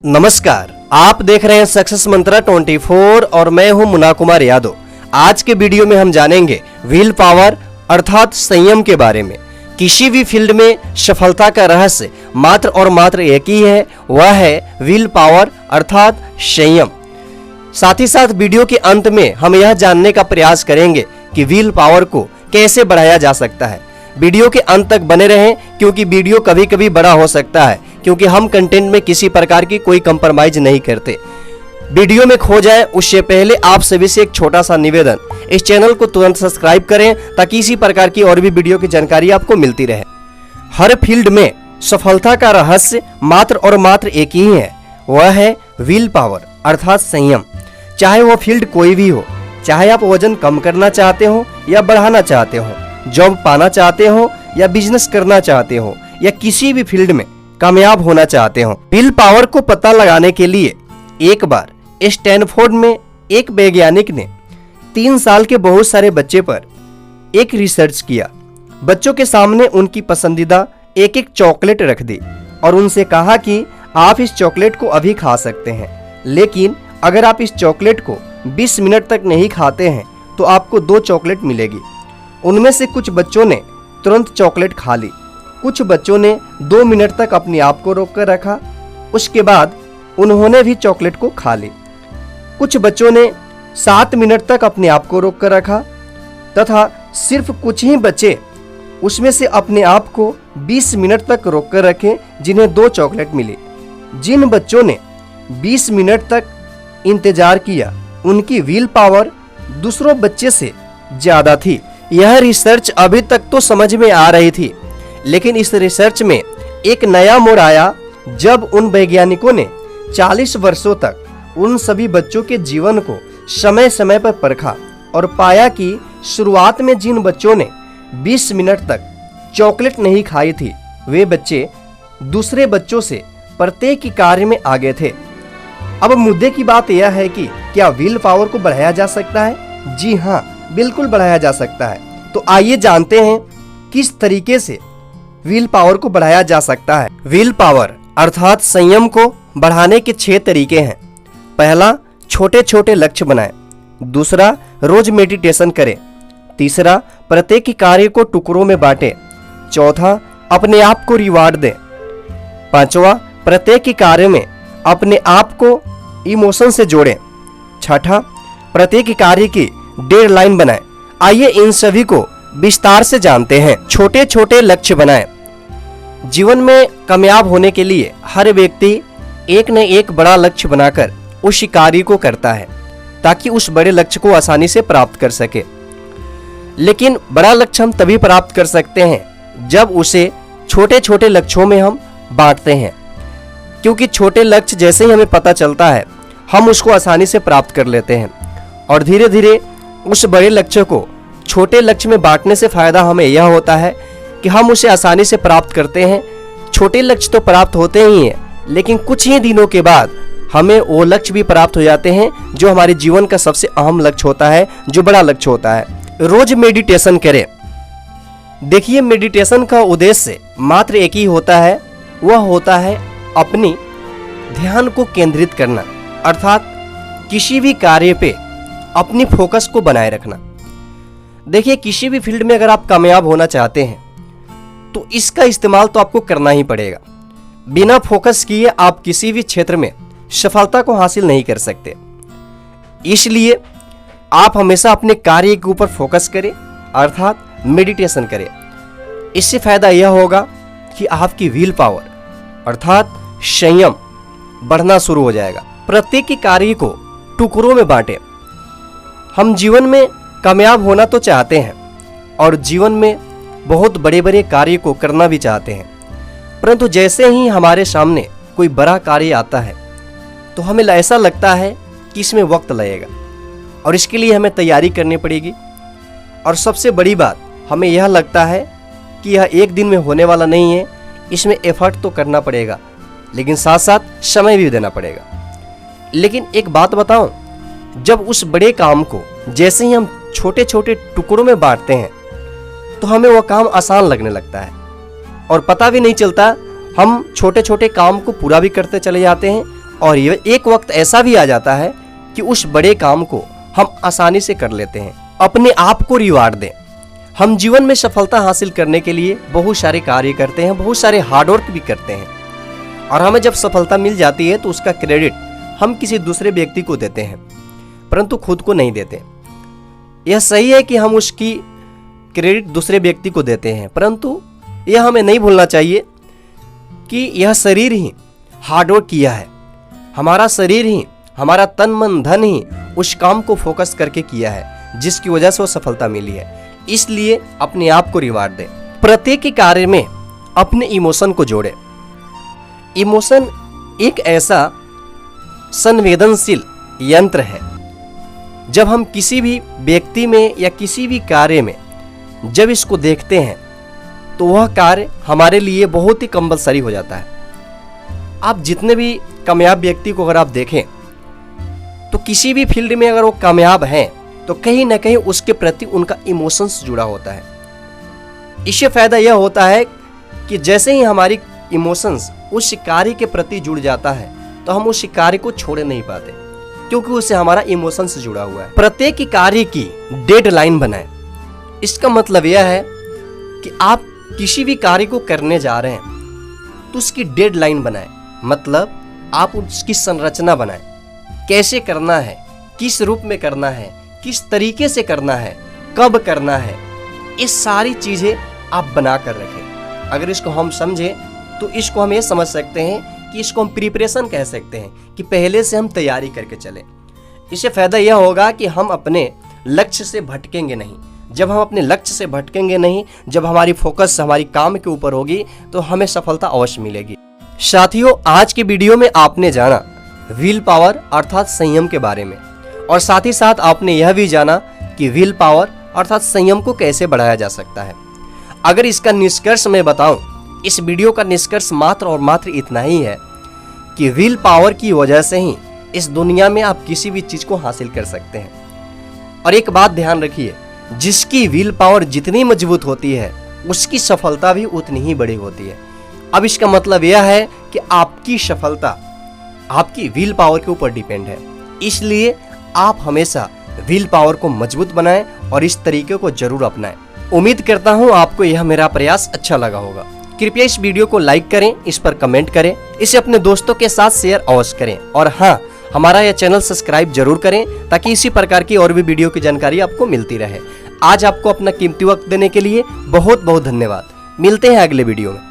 नमस्कार, आप देख रहे हैं सक्सेस मंत्रा 24 और मैं हूं मुन्ना कुमार यादव। आज के वीडियो में हम जानेंगे विल पावर अर्थात संयम के बारे में। किसी भी फील्ड में सफलता का रहस्य मात्र और मात्र एक ही है, वह है विल पावर अर्थात संयम। साथ ही साथ वीडियो के अंत में हम यह जानने का प्रयास करेंगे कि विल पावर को कैसे बढ़ाया जा सकता है। वीडियो के अंत तक बने रहें क्योंकि वीडियो कभी कभी बड़ा हो सकता है, क्योंकि हम कंटेंट में किसी प्रकार की कोई कंप्रोमाइज नहीं करते। वीडियो में खो जाए उससे पहले आप सभी से एक छोटा सा निवेदन, इस चैनल को तुरंत सब्सक्राइब करें ताकि इसी प्रकार की और भी वीडियो की जानकारी आपको मिलती रहे। हर फील्ड में सफलता का रहस्य मात्र और मात्र एक ही है, वह है विल पावर अर्थात संयम। चाहे वह फील्ड कोई भी हो, चाहे आप वजन कम करना चाहते हो या बढ़ाना चाहते हो, जॉब पाना चाहते हो या बिजनेस करना चाहते हो या किसी भी फील्ड में कामयाब होना चाहते हो, विल पावर को पता लगाने के लिए एक बार स्टैनफोर्ड में एक वैज्ञानिक ने 3 साल के बहुत सारे बच्चे पर एक रिसर्च किया। बच्चों के सामने उनकी पसंदीदा एक एक चॉकलेट रख दी और उनसे कहा कि आप इस चॉकलेट को अभी खा सकते हैं, लेकिन अगर आप इस चॉकलेट को 20 मिनट तक नहीं खाते हैं तो आपको 2 चॉकलेट मिलेगी। उनमें से कुछ बच्चों ने तुरंत चॉकलेट खा ली, कुछ बच्चों ने 2 मिनट तक अपने आप को रोक कर रखा, उसके बाद उन्होंने भी चॉकलेट को खा ली। कुछ बच्चों ने 7 मिनट तक अपने आप को रोक कर रखा तथा सिर्फ कुछ ही बच्चे उसमें से अपने आप को 20 मिनट तक रोक कर रखे जिन्हें 2 चॉकलेट मिली। जिन बच्चों ने 20 मिनट तक इंतजार किया उनकी विल पावर दूसरों बच्चे से ज्यादा थी। यह रिसर्च अभी तक तो समझ में आ रही थी, लेकिन इस रिसर्च में एक नया मोड़ आया जब उन वैज्ञानिकों ने 40 वर्षों तक उन सभी बच्चों के जीवन को समय समय पर परखा और पाया कि शुरुआत में जिन बच्चों ने 20 मिनट तक चॉकलेट नहीं खाई थी, वे बच्चे दूसरे बच्चों से प्रत्येक कार्य में आगे थे। अब मुद्दे की बात यह है कि क्या विल पावर को बढ़ाया जा सकता है? जी हाँ, बिल्कुल बढ़ाया जा सकता है। तो आइए जानते हैं किस तरीके से विल पावर को बढ़ाया जा सकता है। विल पावर अर्थात संयम को बढ़ाने के 6 तरीके हैं। पहला, छोटे छोटे लक्ष्य बनाएं। दूसरा, रोज मेडिटेशन करें। तीसरा, प्रत्येक कार्य को टुकड़ों में बांटें। चौथा, अपने आप को रिवार्ड दें। पांचवा, प्रत्येक कार्य में अपने आप को इमोशन से जोड़ें। छठा, प्रत्येक कार्य की डेडलाइन बनाएं। आइए इन सभी को विस्तार से जानते हैं। छोटे छोटे लक्ष्य बनाएं। जीवन में कामयाब होने के लिए हर व्यक्ति एक न एक बड़ा लक्ष्य बनाकर उस कार्य को करता है ताकि उस बड़े लक्ष्य को आसानी से प्राप्त कर सके। लेकिन बड़ा लक्ष्य हम तभी प्राप्त कर सकते हैं जब उसे छोटे छोटे लक्ष्यों में हम बांटते हैं, क्योंकि छोटे लक्ष्य जैसे ही हमें पता चलता है हम उसको आसानी से प्राप्त कर लेते हैं और धीरे धीरे उस बड़े लक्ष्य को छोटे लक्ष्य में बांटने से फायदा हमें यह होता है कि हम उसे आसानी से प्राप्त करते हैं। छोटे लक्ष्य तो प्राप्त होते ही हैं, लेकिन कुछ ही दिनों के बाद हमें वो लक्ष्य भी प्राप्त हो जाते हैं जो हमारे जीवन का सबसे अहम लक्ष्य होता है, जो बड़ा लक्ष्य होता है। रोज मेडिटेशन करें। देखिए, मेडिटेशन का उद्देश्य मात्र एक ही होता है, वह होता है अपनी ध्यान को केंद्रित करना, अर्थात किसी भी कार्य पे अपनी फोकस को बनाए रखना। देखिए, किसी भी फील्ड में अगर आप कामयाब होना चाहते हैं तो इसका इस्तेमाल तो आपको करना ही पड़ेगा। बिना फोकस किए आप किसी भी क्षेत्र में सफलता को हासिल नहीं कर सकते। इसलिए आप हमेशा अपने कार्य के ऊपर फोकस करें, अर्थात मेडिटेशन करें। इससे फायदा यह होगा कि आपकी विल पावर अर्थात संयम बढ़ना शुरू हो जाएगा। प्रत्येक कार्य को टुकड़ों में बांटें। हम जीवन में कामयाब होना तो चाहते हैं और जीवन में बहुत बड़े बड़े कार्य को करना भी चाहते हैं, परंतु जैसे ही हमारे सामने कोई बड़ा कार्य आता है तो हमें ऐसा लगता है कि इसमें वक्त लगेगा और इसके लिए हमें तैयारी करनी पड़ेगी। और सबसे बड़ी बात, हमें यह लगता है कि यह एक दिन में होने वाला नहीं है, इसमें एफर्ट तो करना पड़ेगा, लेकिन साथ साथ समय भी देना पड़ेगा। लेकिन एक बात बताऊं, जब उस बड़े काम को जैसे ही हम छोटे छोटे टुकड़ों में बांटते हैं तो हमें वह काम आसान लगने लगता है और पता भी नहीं चलता हम छोटे छोटे काम को पूरा भी करते चले जाते हैं और ये एक वक्त ऐसा भी आ जाता है कि उस बड़े काम को हम आसानी से कर लेते हैं। अपने आप को रिवार्ड दें। हम जीवन में सफलता हासिल करने के लिए बहुत सारे कार्य करते हैं, बहुत सारे हार्डवर्क भी करते हैं, और हमें जब सफलता मिल जाती है तो उसका क्रेडिट हम किसी दूसरे व्यक्ति को देते हैं, परंतु खुद को नहीं देते। यह सही है कि हम उसकी क्रेडिट दूसरे व्यक्ति को देते हैं, परंतु यह हमें नहीं भूलना चाहिए कि यह शरीर ही हार्डवर्क किया है। हमारा शरीर ही, हमारा तन मन धन ही उस काम को फोकस करके किया है जिसकी वजह से वो सफलता मिली है। इसलिए अपने आप को रिवार्ड दें। प्रत्येक कार्य में अपने इमोशन को जोड़ें। इमोशन एक ऐसा संवेदनशील यंत्र है। जब हम किसी भी व्यक्ति में या किसी भी कार्य में जब इसको देखते हैं तो वह कार्य हमारे लिए बहुत ही कंपल्सरी हो जाता है। आप जितने भी कामयाब व्यक्ति को अगर आप देखें तो किसी भी फील्ड में अगर वो कामयाब हैं तो कहीं ना कहीं उसके प्रति उनका इमोशंस जुड़ा होता है। इससे फायदा यह होता है कि जैसे ही हमारी इमोशंस उस कार्य के प्रति जुड़ जाता है तो हम उस कार्य को छोड़ नहीं पाते, क्योंकि उससे हमारा इमोशंस जुड़ा हुआ है। प्रत्येक कार्य की डेडलाइन बनाएं। इसका मतलब यह है कि आप किसी भी कार्य को करने जा रहे हैं तो उसकी डेडलाइन बनाएं, मतलब आप उसकी संरचना बनाएं। कैसे करना है, किस रूप में करना है, किस तरीके से करना है, कब करना है, ये सारी चीजें आप बना कर रखें। अगर इसको हम समझें तो इसको हम ये समझ सकते हैं कि इसको हम प्रिपरेशन कह सकते हैं, कि पहले से हम तैयारी करके चलें। इससे फायदा यह होगा कि हम अपने लक्ष्य से भटकेंगे नहीं। जब हम अपने लक्ष्य से भटकेंगे नहीं, जब हमारी फोकस हमारी काम के ऊपर होगी तो हमें सफलता अवश्य मिलेगी। साथियों, आज के वीडियो में आपने जाना विल पावर अर्थात संयम के बारे में, और साथ ही साथ आपने यह भी जाना कि विल पावर अर्थात संयम को कैसे बढ़ाया जा सकता है। अगर इसका निष्कर्ष मैं बताऊं, इस वीडियो का निष्कर्ष मात्र और मात्र इतना ही है कि विल पावर की वजह से ही इस दुनिया में आप किसी भी चीज को हासिल कर सकते हैं। और एक बात ध्यान रखिए, जिसकी विल पावर जितनी मजबूत होती है उसकी सफलता भी उतनी ही बड़ी होती है। अब इसका मतलब यह है कि आपकी सफलता आपकी विल पावर के ऊपर डिपेंड है। इसलिए आप हमेशा विल पावर को मजबूत बनाएं और इस तरीके को जरूर अपनाएं। उम्मीद करता हूं आपको यह मेरा प्रयास अच्छा लगा होगा। कृपया इस वीडियो को लाइक करें, इस पर कमेंट करें, इसे अपने दोस्तों के साथ शेयर अवश्य करें, और हाँ, हमारा यह चैनल सब्सक्राइब जरूर करें ताकि इसी प्रकार की और भी वीडियो की जानकारी आपको मिलती रहे। आज आपको अपना कीमती वक्त देने के लिए बहुत बहुत धन्यवाद। मिलते हैं अगले वीडियो में।